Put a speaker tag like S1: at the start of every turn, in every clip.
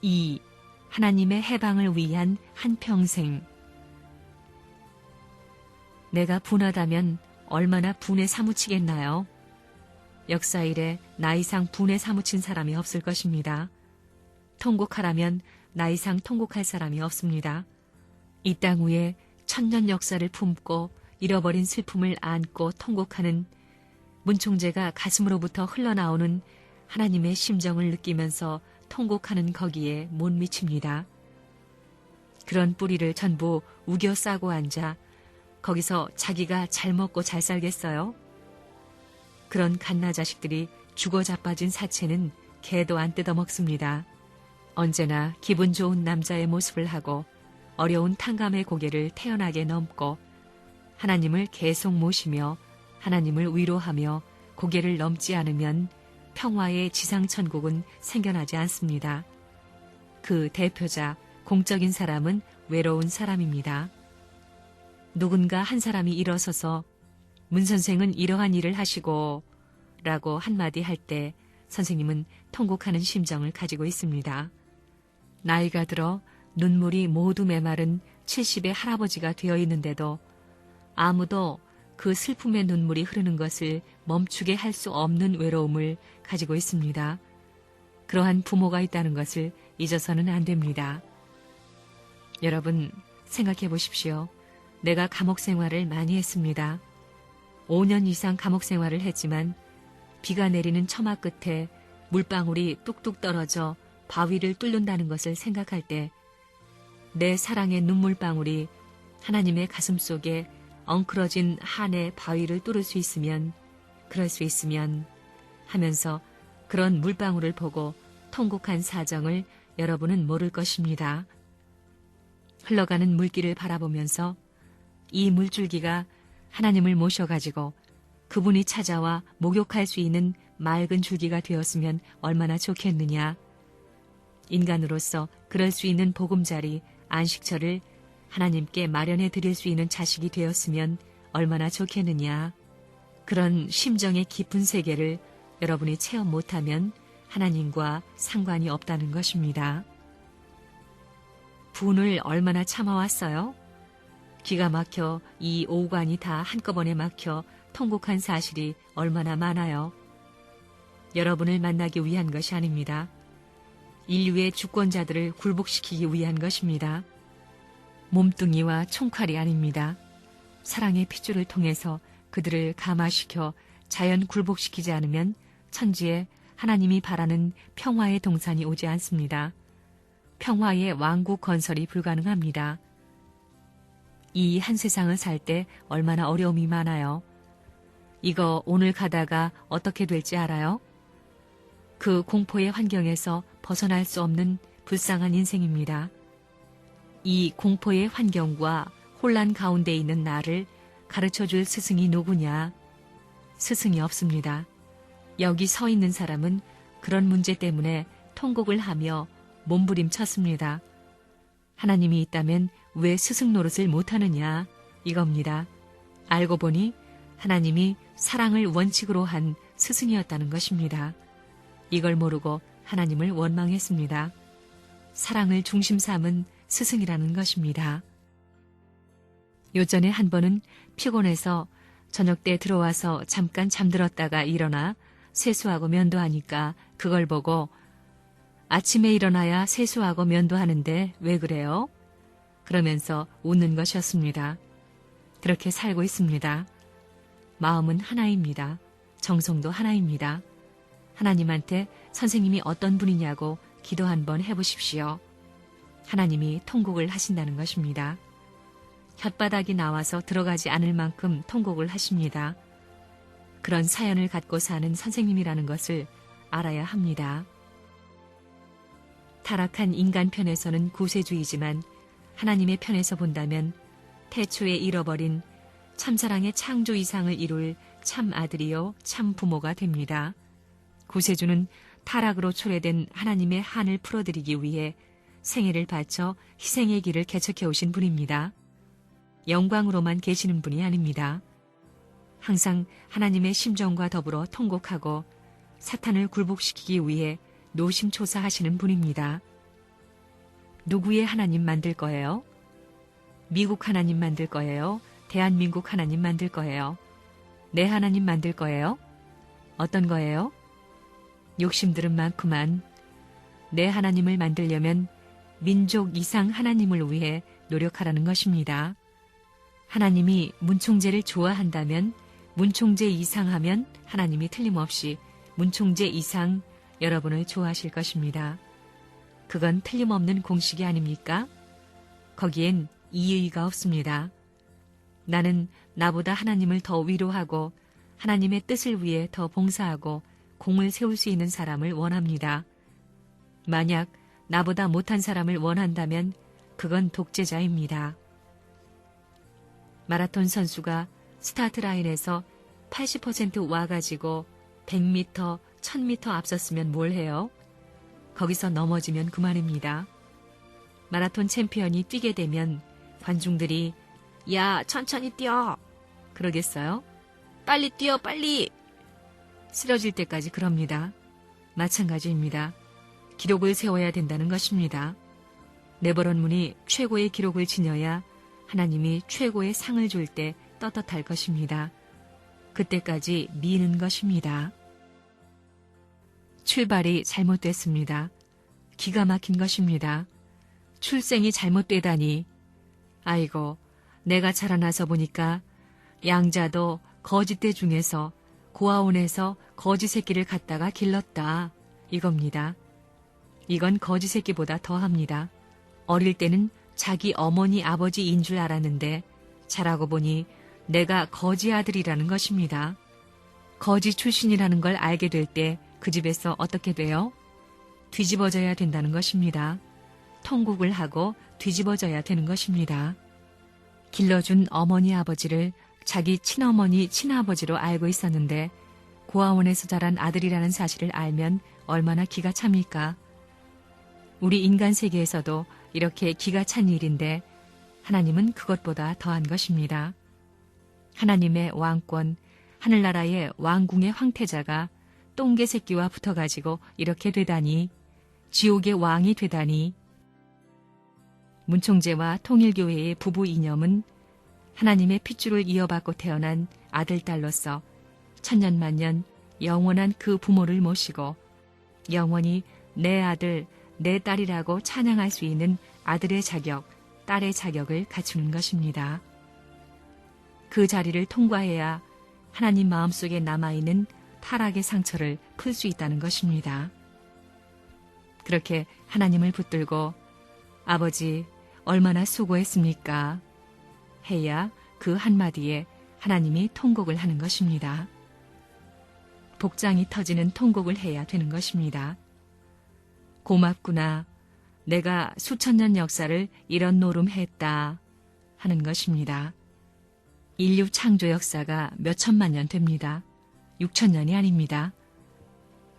S1: 2. 하나님의 해방을 위한 한평생. 내가 분하다면 얼마나 분에 사무치겠나요? 역사 이래 나 이상 분에 사무친 사람이 없을 것입니다. 통곡하라면 나 이상 통곡할 사람이 없습니다. 이 땅 위에 천년 역사를 품고 잃어버린 슬픔을 안고 통곡하는 문총재가 가슴으로부터 흘러나오는 하나님의 심정을 느끼면서 통곡하는 거기에 못 미칩니다. 그런 뿌리를 전부 우겨 싸고 앉아 거기서 자기가 잘 먹고 잘 살겠어요? 그런 갓나 자식들이 죽어 자빠진 사체는 개도 안 뜯어먹습니다. 언제나 기분 좋은 남자의 모습을 하고 어려운 탕감의 고개를 태연하게 넘고 하나님을 계속 모시며 하나님을 위로하며 고개를 넘지 않으면 평화의 지상천국은 생겨나지 않습니다. 그 대표자, 공적인 사람은 외로운 사람입니다. 누군가 한 사람이 일어서서 문 선생은 이러한 일을 하시고 라고 한마디 할 때 선생님은 통곡하는 심정을 가지고 있습니다. 나이가 들어 눈물이 모두 메마른 70의 할아버지가 되어 있는데도 아무도 그 슬픔의 눈물이 흐르는 것을 멈추게 할 수 없는 외로움을 가지고 있습니다. 그러한 부모가 있다는 것을 잊어서는 안 됩니다. 여러분 생각해 보십시오. 내가 감옥 생활을 많이 했습니다. 5년 이상 감옥 생활을 했지만 비가 내리는 처마 끝에 물방울이 뚝뚝 떨어져 바위를 뚫는다는 것을 생각할 때 내 사랑의 눈물방울이 하나님의 가슴 속에 엉클어진 한의 바위를 뚫을 수 있으면, 그럴 수 있으면 하면서 그런 물방울을 보고 통곡한 사정을 여러분은 모를 것입니다. 흘러가는 물길을 바라보면서 이 물줄기가 하나님을 모셔가지고 그분이 찾아와 목욕할 수 있는 맑은 줄기가 되었으면 얼마나 좋겠느냐. 인간으로서 그럴 수 있는 보금자리, 안식처를 하나님께 마련해 드릴 수 있는 자식이 되었으면 얼마나 좋겠느냐. 그런 심정의 깊은 세계를 여러분이 체험 못하면 하나님과 상관이 없다는 것입니다. 분을 얼마나 참아왔어요? 기가 막혀 이 오관이 다 한꺼번에 막혀 통곡한 사실이 얼마나 많아요. 여러분을 만나기 위한 것이 아닙니다. 인류의 주권자들을 굴복시키기 위한 것입니다. 몸뚱이와 총칼이 아닙니다. 사랑의 핏줄을 통해서 그들을 감화시켜 자연 굴복시키지 않으면 천지에 하나님이 바라는 평화의 동산이 오지 않습니다. 평화의 왕국 건설이 불가능합니다. 이 한 세상을 살 때 얼마나 어려움이 많아요. 이거 오늘 가다가 어떻게 될지 알아요? 그 공포의 환경에서 벗어날 수 없는 불쌍한 인생입니다. 이 공포의 환경과 혼란 가운데 있는 나를 가르쳐줄 스승이 누구냐? 스승이 없습니다. 여기 서 있는 사람은 그런 문제 때문에 통곡을 하며 몸부림쳤습니다. 하나님이 있다면 왜 스승 노릇을 못하느냐? 이겁니다. 알고 보니 하나님이 사랑을 원칙으로 한 스승이었다는 것입니다. 이걸 모르고 하나님을 원망했습니다. 사랑을 중심 삼은 스승이라는 것입니다. 요전에 한 번은 피곤해서 저녁 때 들어와서 잠깐 잠들었다가 일어나 세수하고 면도하니까 그걸 보고 아침에 일어나야 세수하고 면도하는데 왜 그래요? 그러면서 웃는 것이었습니다. 그렇게 살고 있습니다. 마음은 하나입니다. 정성도 하나입니다. 하나님한테 선생님이 어떤 분이냐고 기도 한번 해보십시오. 하나님이 통곡을 하신다는 것입니다. 혓바닥이 나와서 들어가지 않을 만큼 통곡을 하십니다. 그런 사연을 갖고 사는 선생님이라는 것을 알아야 합니다. 타락한 인간 편에서는 구세주이지만 하나님의 편에서 본다면 태초에 잃어버린 참사랑의 창조 이상을 이룰 참 아들이요 참 부모가 됩니다. 구세주는 타락으로 초래된 하나님의 한을 풀어드리기 위해 생애를 바쳐 희생의 길을 개척해 오신 분입니다. 영광으로만 계시는 분이 아닙니다. 항상 하나님의 심정과 더불어 통곡하고 사탄을 굴복시키기 위해 노심초사하시는 분입니다. 누구의 하나님 만들 거예요? 미국 하나님 만들 거예요? 대한민국 하나님 만들 거예요? 내 하나님 만들 거예요? 어떤 거예요? 욕심들은 많구만. 내 하나님을 만들려면 민족 이상 하나님을 위해 노력하라는 것입니다. 하나님이 문총재를 좋아한다면 문총재 이상 하면 하나님이 틀림없이 문총재 이상 여러분을 좋아하실 것입니다. 그건 틀림없는 공식이 아닙니까? 거기엔 이의가 없습니다. 나는 나보다 하나님을 더 위로하고 하나님의 뜻을 위해 더 봉사하고 공을 세울 수 있는 사람을 원합니다. 만약 나보다 못한 사람을 원한다면 그건 독재자입니다. 마라톤 선수가 스타트 라인에서 80% 와가지고 100m, 1000m 앞섰으면 뭘 해요? 거기서 넘어지면 그만입니다. 마라톤 챔피언이 뛰게 되면 관중들이 야, 천천히 뛰어! 그러겠어요? 빨리 뛰어, 빨리! 쓰러질 때까지 그럽니다. 마찬가지입니다. 기록을 세워야 된다는 것입니다. 네버런문이 최고의 기록을 지녀야 하나님이 최고의 상을 줄 때 떳떳할 것입니다. 그때까지 미는 것입니다. 출발이 잘못됐습니다. 기가 막힌 것입니다. 출생이 잘못되다니. 아이고, 내가 자라나서 보니까 양자도 거짓대 중에서 고아원에서 거짓 새끼를 갖다가 길렀다. 이겁니다. 이건 거짓 새끼보다 더합니다. 어릴 때는 자기 어머니 아버지인 줄 알았는데 자라고 보니 내가 거지 아들이라는 것입니다. 거지 출신이라는 걸 알게 될 때 그 집에서 어떻게 돼요? 뒤집어져야 된다는 것입니다. 통곡을 하고 뒤집어져야 되는 것입니다. 길러준 어머니 아버지를 자기 친어머니 친아버지로 알고 있었는데 고아원에서 자란 아들이라는 사실을 알면 얼마나 기가 찹니까? 우리 인간 세계에서도 이렇게 기가 찬 일인데 하나님은 그것보다 더한 것입니다. 하나님의 왕권, 하늘나라의 왕궁의 황태자가 똥개 새끼와 붙어가지고 이렇게 되다니, 지옥의 왕이 되다니. 문총재와 통일교회의 부부 이념은 하나님의 핏줄을 이어받고 태어난 아들, 딸로서 천년만년 영원한 그 부모를 모시고 영원히 내 아들, 내 딸이라고 찬양할 수 있는 아들의 자격, 딸의 자격을 갖추는 것입니다. 그 자리를 통과해야 하나님 마음속에 남아있는 타락의 상처를 풀 수 있다는 것입니다. 그렇게 하나님을 붙들고 아버지 얼마나 수고했습니까? 해야 그 한마디에 하나님이 통곡을 하는 것입니다. 복장이 터지는 통곡을 해야 되는 것입니다. 고맙구나. 내가 수천 년 역사를 이런 노름했다 하는 것입니다. 인류 창조 역사가 몇 천만 년 됩니다. 6천 년이 아닙니다.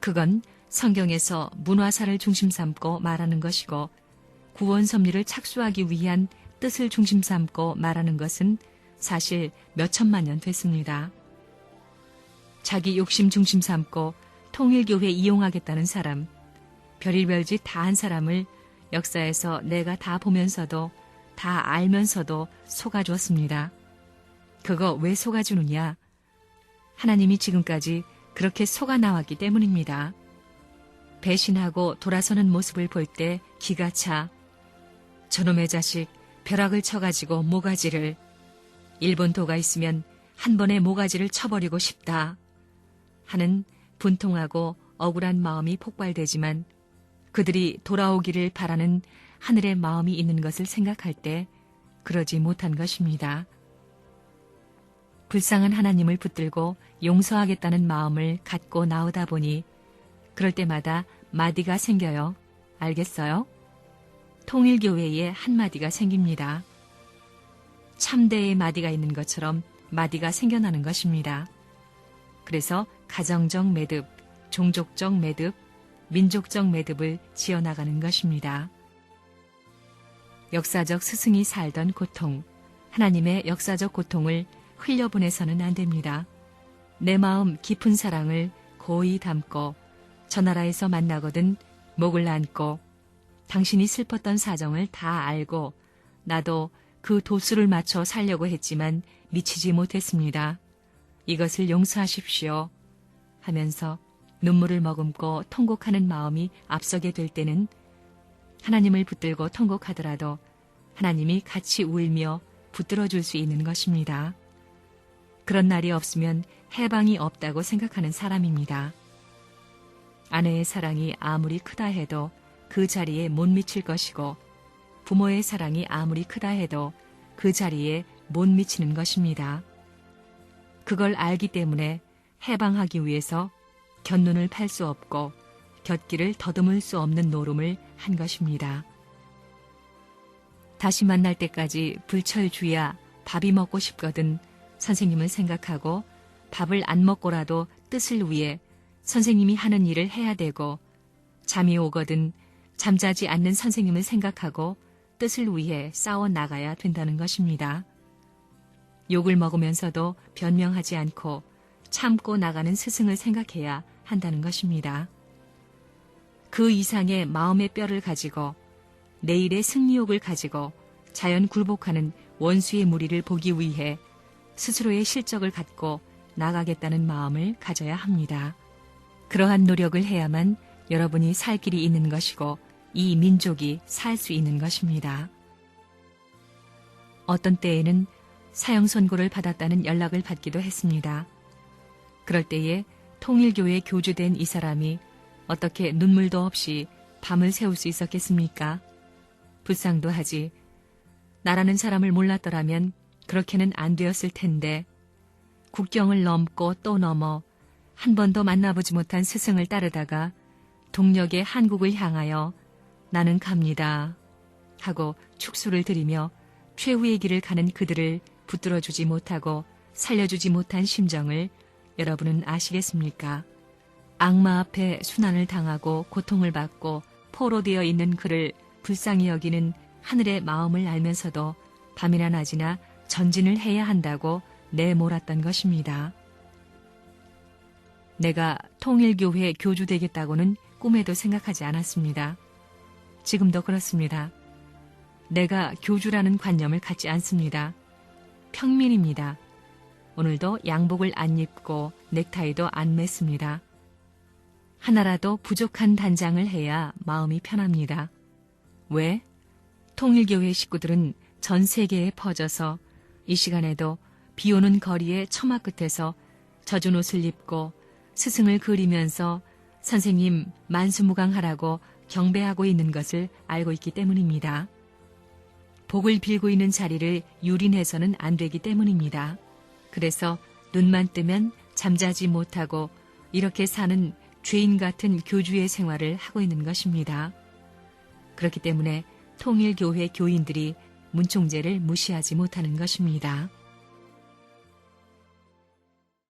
S1: 그건 성경에서 문화사를 중심 삼고 말하는 것이고 구원 섭리를 착수하기 위한 뜻을 중심 삼고 말하는 것은 사실 몇 천만 년 됐습니다. 자기 욕심 중심 삼고 통일교회 이용하겠다는 사람, 별의별 짓 다 한 사람을 역사에서 내가 다 보면서도 다 알면서도 속아주었습니다. 그거 왜 속아주느냐? 하나님이 지금까지 그렇게 속아 나왔기 때문입니다. 배신하고 돌아서는 모습을 볼 때 기가 차. 저놈의 자식 벼락을 쳐가지고 모가지를, 일본도가 있으면 한 번에 모가지를 쳐버리고 싶다 하는 분통하고 억울한 마음이 폭발되지만 그들이 돌아오기를 바라는 하늘의 마음이 있는 것을 생각할 때 그러지 못한 것입니다. 불쌍한 하나님을 붙들고 용서하겠다는 마음을 갖고 나오다 보니 그럴 때마다 마디가 생겨요. 알겠어요? 통일교회에 한마디가 생깁니다. 참대의 마디가 있는 것처럼 마디가 생겨나는 것입니다. 그래서 가정적 매듭, 종족적 매듭, 민족적 매듭을 지어나가는 것입니다. 역사적 스승이 살던 고통, 하나님의 역사적 고통을 흘려보내서는 안 됩니다. 내 마음 깊은 사랑을 고이 담고 저 나라에서 만나거든 목을 안고 당신이 슬펐던 사정을 다 알고 나도 그 도수를 맞춰 살려고 했지만 미치지 못했습니다. 이것을 용서하십시오. 하면서 눈물을 머금고 통곡하는 마음이 앞서게 될 때는 하나님을 붙들고 통곡하더라도 하나님이 같이 울며 붙들어줄 수 있는 것입니다. 그런 날이 없으면 해방이 없다고 생각하는 사람입니다. 아내의 사랑이 아무리 크다 해도 그 자리에 못 미칠 것이고 부모의 사랑이 아무리 크다 해도 그 자리에 못 미치는 것입니다. 그걸 알기 때문에 해방하기 위해서 곁눈을 팔 수 없고 곁길을 더듬을 수 없는 노름을 한 것입니다. 다시 만날 때까지 불철주야 밥이 먹고 싶거든 선생님을 생각하고 밥을 안 먹고라도 뜻을 위해 선생님이 하는 일을 해야 되고 잠이 오거든 잠자지 않는 선생님을 생각하고 뜻을 위해 싸워 나가야 된다는 것입니다. 욕을 먹으면서도 변명하지 않고 참고 나가는 스승을 생각해야 한다는 것입니다. 그 이상의 마음의 뼈를 가지고 내일의 승리욕을 가지고 자연 굴복하는 원수의 무리를 보기 위해 스스로의 실적을 갖고 나가겠다는 마음을 가져야 합니다. 그러한 노력을 해야만 여러분이 살 길이 있는 것이고 이 민족이 살 수 있는 것입니다. 어떤 때에는 사형 선고를 받았다는 연락을 받기도 했습니다. 그럴 때에 통일교회 교주된 이 사람이 어떻게 눈물도 없이 밤을 새울 수 있었겠습니까? 불쌍도 하지. 나라는 사람을 몰랐더라면 그렇게는 안 되었을 텐데 국경을 넘고 또 넘어 한 번도 만나보지 못한 스승을 따르다가 동력의 한국을 향하여 나는 갑니다 하고 축소를 드리며 최후의 길을 가는 그들을 붙들어주지 못하고 살려주지 못한 심정을 여러분은 아시겠습니까? 악마 앞에 순환을 당하고 고통을 받고 포로되어 있는 그를 불쌍히 여기는 하늘의 마음을 알면서도 밤이나 낮이나 전진을 해야 한다고 내몰았던 것입니다. 내가 통일교회 교주 되겠다고는 꿈에도 생각하지 않았습니다. 지금도 그렇습니다. 내가 교주라는 관념을 갖지 않습니다. 평민입니다. 오늘도 양복을 안 입고 넥타이도 안 맸습니다. 하나라도 부족한 단장을 해야 마음이 편합니다. 왜? 통일교회 식구들은 전 세계에 퍼져서 이 시간에도 비오는 거리의 처마 끝에서 젖은 옷을 입고 스승을 그리면서 선생님 만수무강하라고 경배하고 있는 것을 알고 있기 때문입니다. 복을 빌고 있는 자리를 유린해서는 안 되기 때문입니다. 그래서 눈만 뜨면 잠자지 못하고 이렇게 사는 죄인 같은 교주의 생활을 하고 있는 것입니다. 그렇기 때문에 통일교회 교인들이 문총재를 무시하지 못하는 것입니다.